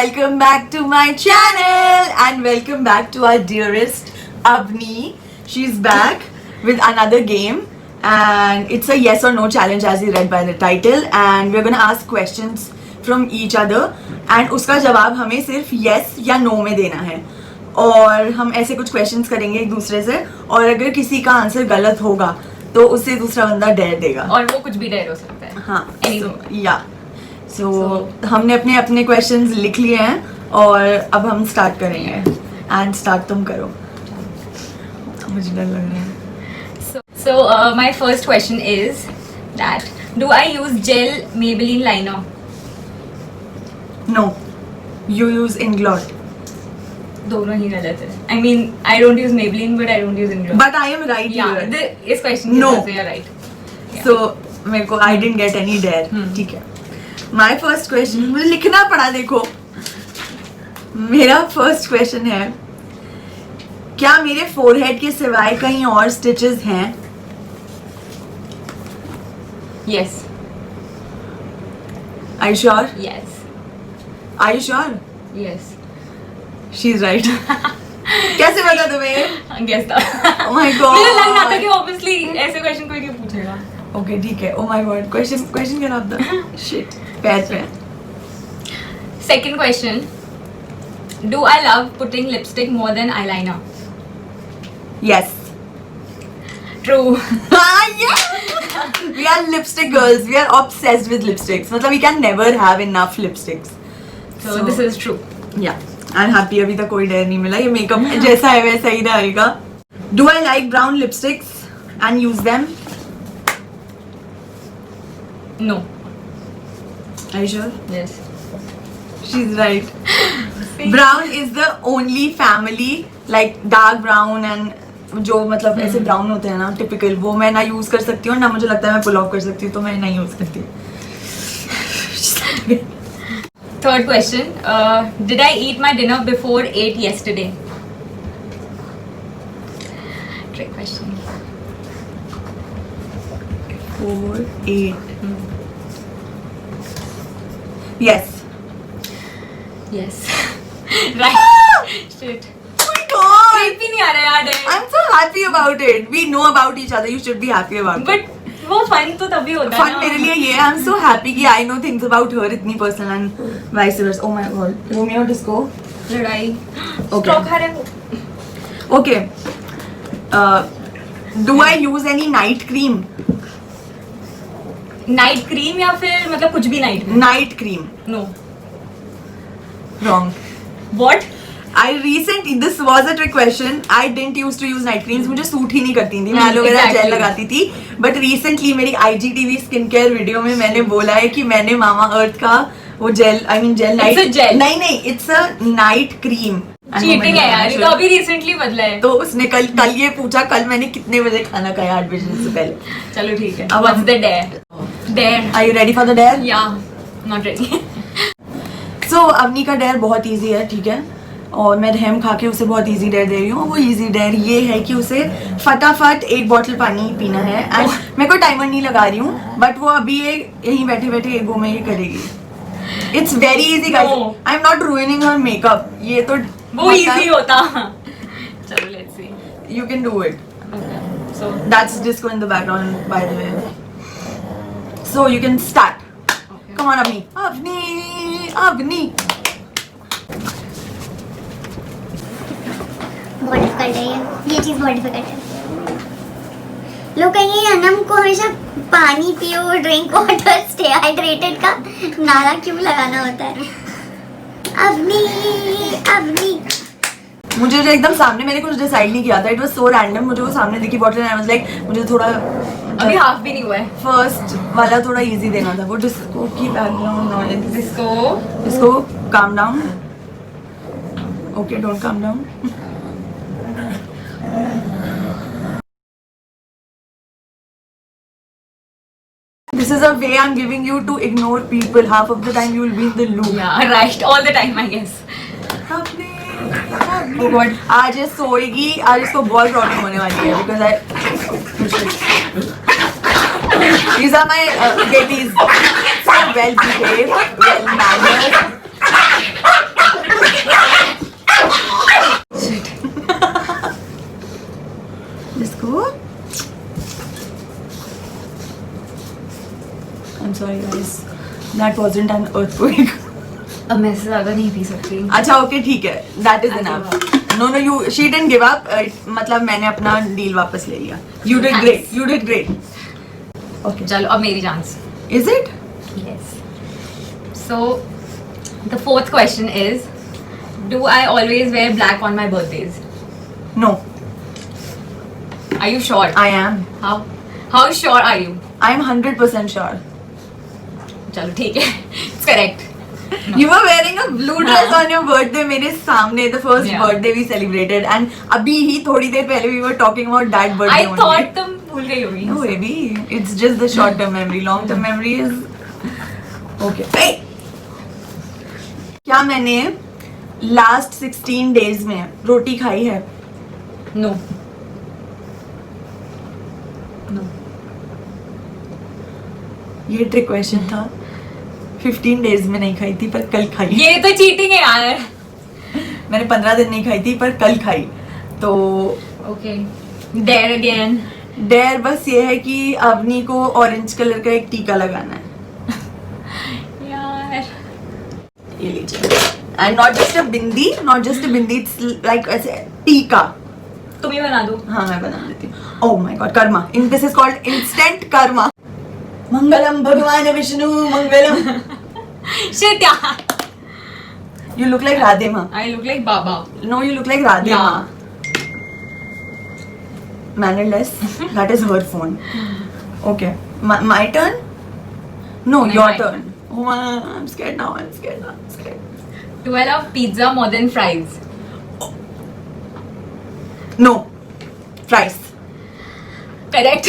welcome back to my channel and welcome back to our dearest Avni. She's back with another game and it's a yes or no challenge as you read by the title, and we're gonna ask questions from each other and उसका जवाब हमें सिर्फ yes या no में देना है. और हम ऐसे कुछ questions करेंगे एक दूसरे से, और अगर किसी का आंसर गलत होगा तो उससे दूसरा बंदा डेयर देगा, और वो कुछ भी डेयर हो सकता है. हाँ, So, हमने अपने अपने क्वेश्चंस लिख लिए हैं और अब हम स्टार्ट करेंगे. एंड स्टार्ट तुम करो, मुझे डर लग रहा है. So my first question is that do I use gel Maybelline liner? No, you use Inglot. दोनों ही गलत है. I mean, I don't use Maybelline, but I don't use Inglot. But I am right here. इस question No. के you're right. So मेरे को I didn't get any dare. ठीक है. My first question, मुझे लिखना पड़ा. देखो, मेरा फर्स्ट क्वेश्चन है, क्या मेरे फोरहेड के सिवाय कहीं और स्टिचेस हैं? Yes. Are you sure? Yes. Are you sure? Yes. She's right. कैसे पता तुम्हें? Guess था. Oh my god. मुझे लग रहा था कि obviously ऐसे question कोई नहीं पूछेगा. Okay, ठीक है. Oh my god. Question क्या था? Shit. पैर पे. Second question. Do I love putting lipstick more than eyeliner? Yes. True. Yes. We are lipstick girls. We are obsessed with lipsticks. मतलब we can never have enough lipsticks. So this is true. Yeah. I'm happy. अभी तक कोई डर नहीं मिला. ये makeup जैसा है वैसा ही रहेगा. Do I like brown lipsticks and use them? No. Are you sure? Yes. She's right. Brown is the only family like dark brown and जो मतलब ऐसे ब्राउन होते हैं ना टिपिकल, वो मैं ना यूज कर सकती हूँ ना मुझे लगता है मैं पुल ऑफ कर सकती हूँ, तो मैं नहीं यूज करती. Third question. Did I eat my dinner before 8 yesterday? Trick question. 4, 8. Yes. Yes. Right. Shit. Oh my god. Creep भी नहीं आ रहा यार. I'm so happy about it. We know about each other. You should be happy about it. But वो fun तो तभी होता है Fun ना. मेरे लिए ये है. I'm so happy कि I know things about her इतनी personal and vice versa. Oh my god. Romeo disco. लड़ाई. Okay. Straw खा रहे हैं. Okay. Do I use any night cream? Night cream या फिर मतलब कुछ भी night में? Night cream. No. Wrong. What? This was a trick question. I didn't used to use night creams. मुझे सूट ही नहीं करती थी. मैं एलोवेरा जेल लगाती थी. But recently मेरी IGTV स्किन केयर वीडियो में मैंने बोला है कि मैंने मामा अर्थ का वो jail night. It's a gel. नहीं, it's a night cream. Cheating है यार. ये तो अभी रिसेंटली बदला है. तो उसने कल ये पूछा, कल मैंने कितने बजे खाना खाया 8 बजे से पहले. चलो ठीक है. अब What's the dare? Dare. Are you ready for the dare? Yeah. Not ready. So Avani का डेयर बहुत इजी है, ठीक है, और मैं रहम खा के उसे बहुत इजी डेयर दे रही हूँ. वो इजी डेयर ये है कि उसे फटाफट 1 बॉटल पानी पीना है. एंड मैं कोई टाइमर नहीं लगा रही हूँ, बट वो अभी यहीं बैठे बैठे एक गो में ये करेगी. It's very easy guys. I am not ruining her makeup. ये तो वो इजी होता. चलो let's see. You can do it. So that's disco in the background by the way. So you can start. Come on Avni. बहुत difficult है ये चीज़ बहुत difficult है. लोग कहेंगे अनम को हमेशा पानी पियो, ड्रिंक वाटर, स्टे हाइड्रेटेड का नारा क्यों लगाना होता है. अवनी मुझे जो एकदम सामने, मैंने कुछ डिसाइड नहीं किया था. It was so random. मुझे वो सामने दिखी bottle and I was like मुझे थोड़ा अभी हाफ भी नहीं हुआ है. फर्स्ट वाला थोड़ा इजी देना था. वो डिस्को की बैकग्राउंड नॉइज. इसको calm down. Okay, don't calm down. This is a way I'm giving you to ignore people. Half of the time you will be in the loop. Yeah, right. All the time, I guess. Oh God, आज ये सोएगी. आज इसको बहुत problem होने वाली है because these are my babies. So well behaved, well mannered. That wasn't an earthquake. अब मैं इससे ज्यादा नहीं पी सकती. अच्छा ओके ठीक है. That is I enough. give No, you. She didn't give up. मतलब मैंने अपना डील वापस ले लिया. You did Thanks. great. You did great. Okay. चलो अब मेरी chance. Is it? Yes. So, the fourth question is, do I always wear black on my birthdays? No. Are you sure? I am. How sure are you? I am 100% sure. चलो ठीक है. It's correct. No. You were wearing a blue dress हाँ. on your birthday मेरे सामने, the first Yeah. birthday we celebrated, and अभी ही थोड़ी देर पहले we were talking about that birthday I only. thought तुम भूल गई होगी. No baby, it's just the short term memory. Long term memory is okay. Hey! क्या मैंने last 16 days में रोटी खाई है? No. No. ये ट्रिक क्वेश्चन था. 15 days में नहीं खाई थी पर कल खाई. ये तो चीटिंग है यार. मैंने 15 दिन नहीं खाई थी पर कल खाई. तो Okay. There again. डेयर बस ये है कि अवनी को ऑरेंज कलर का एक टीका लगाना है. यार. ये लीजिए. And not just a bindi, not just a bindi, it's like ऐसे टीका. तुम ही बना दो. हाँ मैं बना देती हूँ. Oh my God, karma. In this is called instant karma. मंगलम भगवान विष्णु मंगलम. Shit यार. You look like राधे माँ. I look like Baba. No, you look like Radhe Yeah. माँ. Manners. That is her phone. Okay, my turn. No, No, your mine. turn. Oh, I'm scared now. I'm scared now. I'm scared. Do I love pizza more than fries? No, fries. Correct.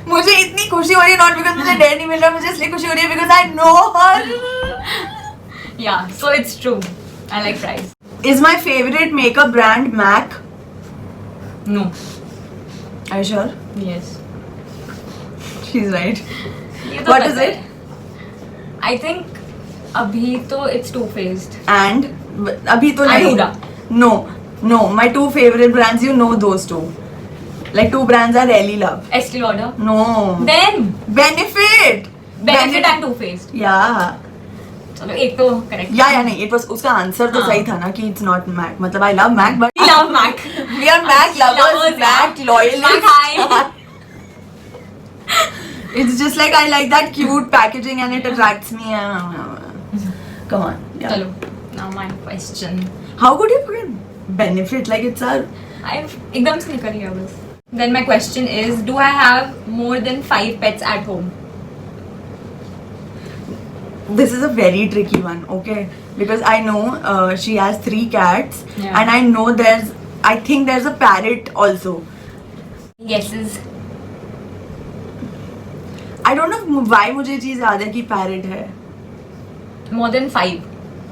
मुझे इतनी खुशी हो रही है not because मुझे dare नहीं मिल रहा, मुझे इसलिए खुशी हो रही है because I know her. Yeah, so it's true. I like fries. Is my favorite makeup brand MAC? No. Are you sure? Yes. She's right. ये तो What पता is है. it? I think अभी तो it's Too Faced. And अभी तो नहीं. Anuda. No. My two favorite brands, you know those two. Like two brands I really love. Estee Lauder. No. Then Benefit. Benefit and Too Faced. Yeah. चलो एक तो correct. या नहीं, it was उसका answer तो हाँ. सही था ना कि it's not MAC. मतलब I love MAC but We love Mac. we are MAC lovers, MAC loyalists. Mac hi. It's just like I like that cute packaging and it attracts me. Come on. Yeah. चलो. Now my question. How could you forget Benefit? Like it's our. I've एकदम से निकल गया बस. Then my question is, do I have more than 5 pets at home? This is a very tricky one, okay? Because I know she has 3 cats, Yeah. and I know I think there's a parrot also. Guesses. I don't know why मुझे चीज याद है कि parrot है. More than 5.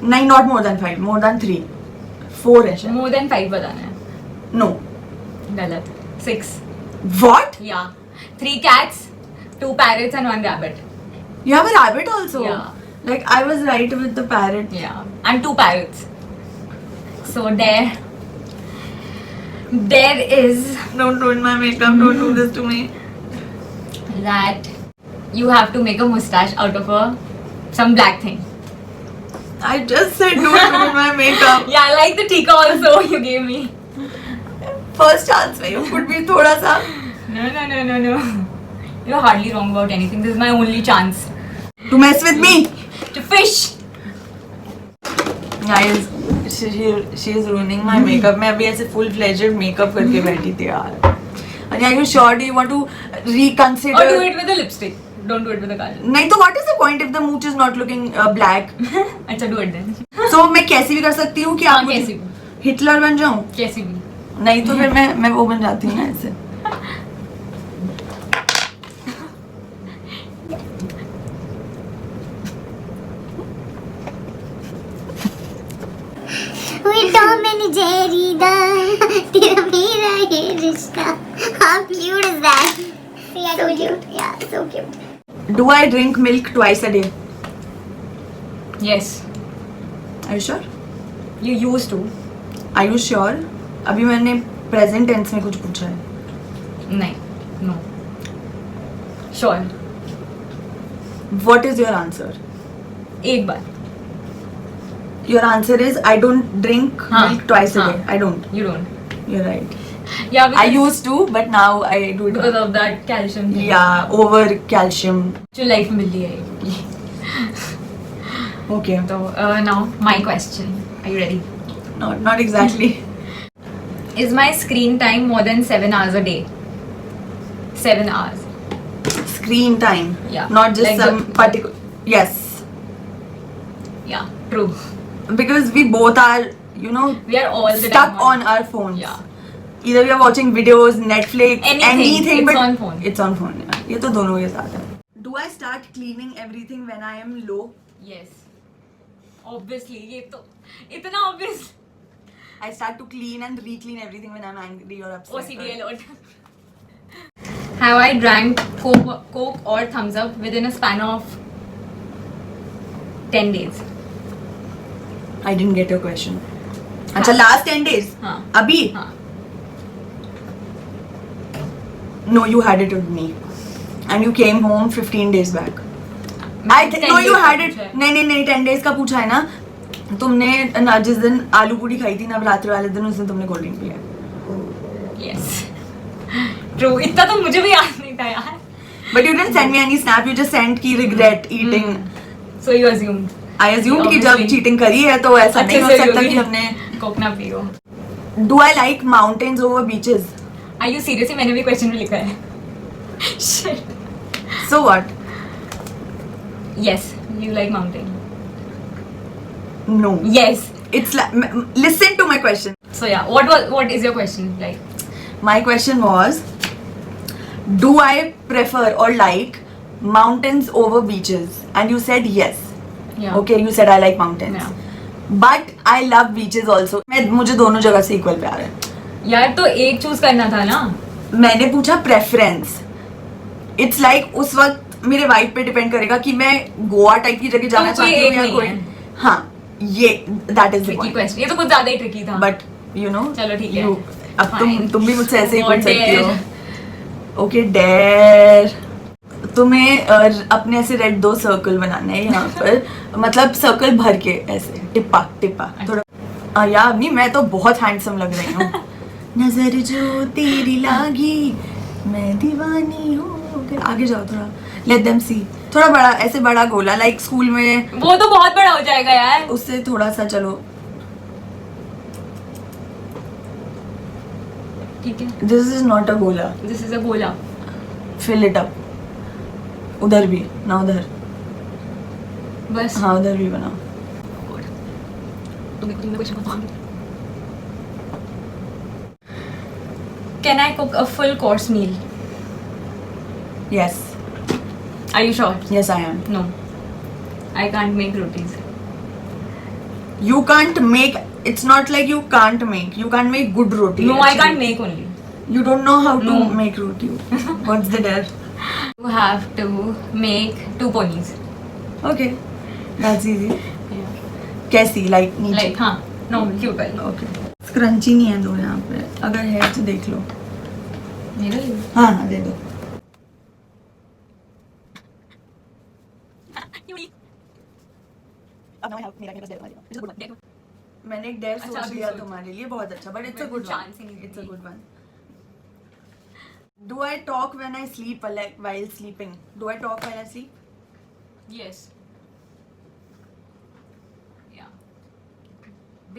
नहीं, not more than 5, more than 3. 4 है शायद. More than 5 बताना है. No. गलत. 6. What? Yeah. 3 cats, 2 parrots and 1 rabbit. You have a rabbit also? Yeah. Like I was right with the parrot. Yeah. And 2 parrots. So there is Don't ruin my makeup. Don't do this to me. that you have to make a mustache out of some black thing. I just said don't ruin my makeup. Yeah, I like the tika also you gave me. First chance में you could be थोड़ा सा. No. You're hardly wrong about anything. This is my only chance To mess with me. to fish. Guys, she is ruining my makeup. मैं अभी ऐसे full fledged makeup करके बैठी थी यार. And are you sure? Do you want to reconsider? Or do it with a lipstick. Don't do it with a kajal. नहीं तो what is the point if the mooch is not looking black? अच्छा, do it then. So मैं कैसी भी कर सकती हूँ कि हाँ, आप कैसी मुझे भी. हिटलर बन जाऊँ? कैसी भी. नहीं तो फिर मैं वो बन जाती हूँ ना ऐसे. We Tom and Jerry तेरा मेरा ये रिश्ता. How cute is that? So cute. Yeah, so cute. Do I drink milk twice a day? Yes. Are you sure? You used to. Are you sure? अभी मैंने present tense में कुछ पूछा है. नहीं. No. Sure. What is your answer? एक बार. Your answer is I don't drink हाँ, milk twice a हाँ. day. I don't. You don't. You're right. Yeah, I used to, but now I do it. because of that calcium thing. Yeah, over calcium. जो life में मिली है. Okay. So now my question. Are you ready? Not exactly. Is my screen time more than 7 hours a day? 7 hours. Screen time. Yeah. Not just Like some the- particular. Yes. Yeah, true. Because we both are, you know, We are all the stuck time on our phones. Yeah. Either we are watching videos, Netflix, Anything, it's but on phone. It's on phone. Yeah. ये तो दोनों के साथ है. Do I start cleaning everything when I am low? Yes. Obviously, ये तो इतना obvious. I start to clean and re-clean everything when I'm angry or upset. OCD alert. Have I drank Coke or Thumbs Up within a span of 10 days? I didn't get your question. अच्छा, last 10 days. हाँ. अभी? हाँ. No, you had it with me. And you came home 15 days back. I think 10 no, you days had का it. पूछा है. नहीं 10 days का पूछा है ना. तुमने ना जिस दिन आलू पूरी खाई थी नवरात्र वाले दिन, उस दिन तुमने कोल्ड ड्रिंक पिया. Yes. True. इतना तो मुझे भी याद नहीं था यार. But you didn't send me any snap. You just sent कि regret eating. So you assumed. I assumed कि जब Obviously. चीटिंग करी है तो ऐसा नहीं हो सकता कि हमने. कोक ना पियो. Do I like mountains over beaches? Are you seriously? मैंने भी क्वेश्चन में लिखा है. Shit. So what? Yes. You like mountain. No. Yes. It's like listen to my question. So yeah. What is your question like? My question was, do I prefer or like mountains over beaches? And you said yes. Yeah. Okay, you said I like mountains. Yeah. But I love beaches also. मुझे दोनों जगह से equal प्यार है. यार तो एक choose करना था ना. मैंने पूछा प्रेफरेंस. इट्स लाइक उस वक्त मेरे वाइब पे डिपेंड करेगा कि मैं गोवा टाइप की जगह जाना तो कोई चाहती हूँ एक या नहीं कोई. है. हाँ, ये that is the tricky point. Question. ये तो कुछ ज्यादा ही ट्रिकी था. बट यू नो, चलो ठीक है. अब Fine. तुम भी मुझसे ऐसे ही What पूछ सकती dare? हो. Okay, dare. तुम्हें अपने ऐसे रेड 2 सर्कल बनाना है यहाँ पर. मतलब सर्कल भर के ऐसे टिप्पा टिप्पा थोड़ा. यार नहीं, मैं तो बहुत हैंडसम लग रही हूँ. नजर जो तेरी लागी मैं दीवानी हूँ. आगे जाओ थोड़ा. Let them see. थोड़ा बड़ा, ऐसे बड़ा गोला लाइक स्कूल में. वो तो बहुत बड़ा हो जाएगा यार. उससे थोड़ा सा चलो. ठीक है. दिस इज नॉट अ गोला. दिस इज अ गोला. Fill it up. उधर भी ना, उधर. बस. हाँ, उधर भी बनाओ. तुमने क्वेश्चन को पढ़ा. Can I cook a full course meal? Yes. Are you sure? Yes, I am. No. I can't make rotis. You can't make. It's not like you can't make. You can't make good roti. No, I actually. can't make only. You don't know how to No. make roti. What's the dare? You have to make 2 ponies. Okay, that's easy. Yeah. कैसी? Like नीचे. Like हाँ, normal cute वाली. Okay. Scrunchy नहीं है दो यहाँ पे. अगर है तो देख लो. मेरे लिए. हाँ हाँ, दे दो. अब मैं मेरा मेरे पास dare. मैंने एक डेयर अच्छा, सोच अभी लिया सोच. तुम्हारे लिए, बहुत अच्छा. But it's a मैं good one. chance ही नहीं It's a the. good one. Do I talk when I sleep or like while sleeping? Do I talk while I sleep? Yes. Yeah.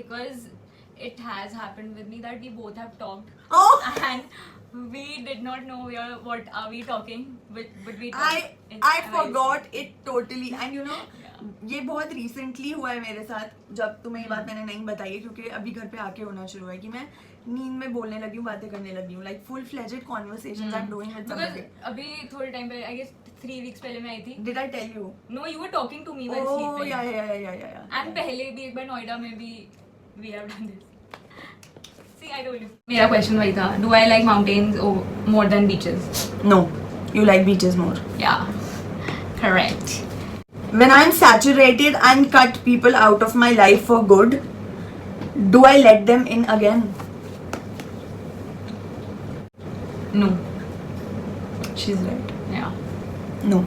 Because it has happened with me that we both have talked Oh! and we did not know what are we talking, but we I talked. I forgot it totally. And you know, Yeah. ये बहुत recently हुआ है मेरे साथ. जब तुम्हें ये बात मैंने नहीं बताई है, क्योंकि अभी घर पे आके होना शुरू है कि मैं नींद में बोलने लगी हूँ, बातें करने लगी हूँ. Like full fledged conversations I'm doing with Because somebody. अभी थोड़े टाइम पहले, I guess 3 weeks पहले मैं आई थी. Did I tell you? No, you were talking to me while Oh sleeping. yeah. And पहले भी एक बार नोएडा में भी we have done this. See, I told you. मेरा question वही था. Do I like mountains more than beaches? No, you like beaches more. Yeah. Correct. When I'm saturated and cut people out of my life for good, do I let them in again? No. She's right. Yeah. No.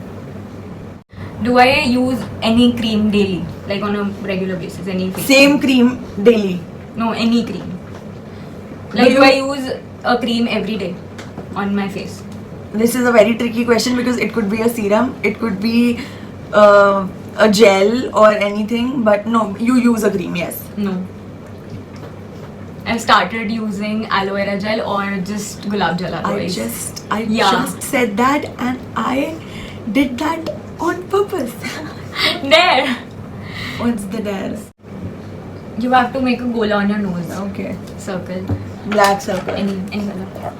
Do I use any cream daily, like on a regular basis? Any face? Same cream daily. No, any cream. Like, you- do I use a cream every day on my face? This is a very tricky question because it could be a serum, it could be a gel or anything, but no, you use a cream, yes. No. I started using aloe vera gel or just gulab jal I otherwise. Yeah. just said that and I did that on purpose. There. What's the dare? You have to make a gola on your nose. Okay. Circle. Black circle. Any color.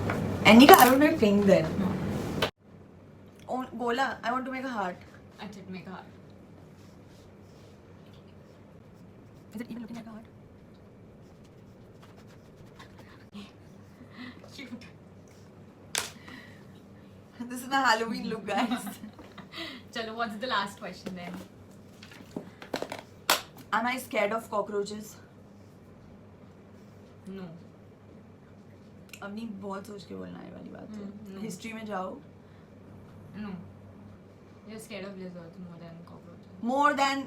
Any I would make pink then. Oh, Gola, I want to make a heart. I did make a heart. Is it even looking like a heart? Cute. This is my Halloween look, guys. Chalo, what's the last question then? Am I scared of cockroaches? No. अपनी बहुत सोच के बोलना है वाली बात है. no. History में जाओ. No. You're scared of lizards more than cockroaches. More than,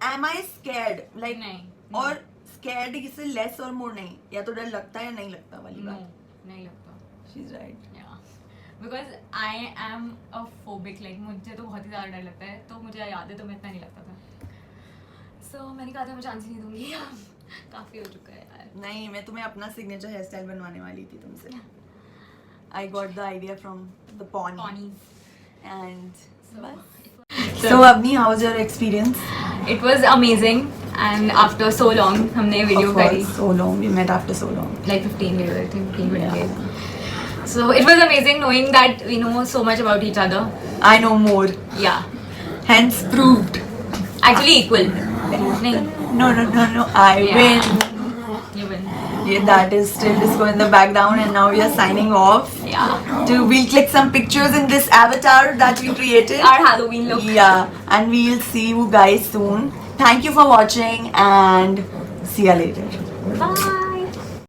am I scared? Like, नहीं. और scared इससे less और more नहीं. या तो डर लगता है या नहीं लगता वाली No. बात. नहीं लगता. She's right. Yeah. Because I am a phobic. Like मुझे तो बहुत ही ज़्यादा डर लगता है. तो मुझे याद है तो मैं इतना नहीं लगता था. So मैंने कहा था मैं चांस ही नहीं दूंगी. काफ़ी हो चुका है यार. नहीं, मैं तुम्हें अपना signature hairstyle बनवाने वाली थी तुमसे. I got the idea from the pawn. Pawnies. And So, so Avni, how was your experience? it was amazing. And after so long, हमने video Of करी. course, so long. We met after so long. Like 15 days, I think. 15 Yeah. days. So it was amazing knowing that we know so much about each other. I know more. Yeah. Hence proved. Actually equal. नहीं. No. I Yeah. win. You win. Yeah, that is still disco in the background, and now we are signing off. Yeah. We'll click some pictures in this avatar that we created. Our Halloween look. Yeah, and we'll see you guys soon. Thank you for watching, and see ya later. Bye.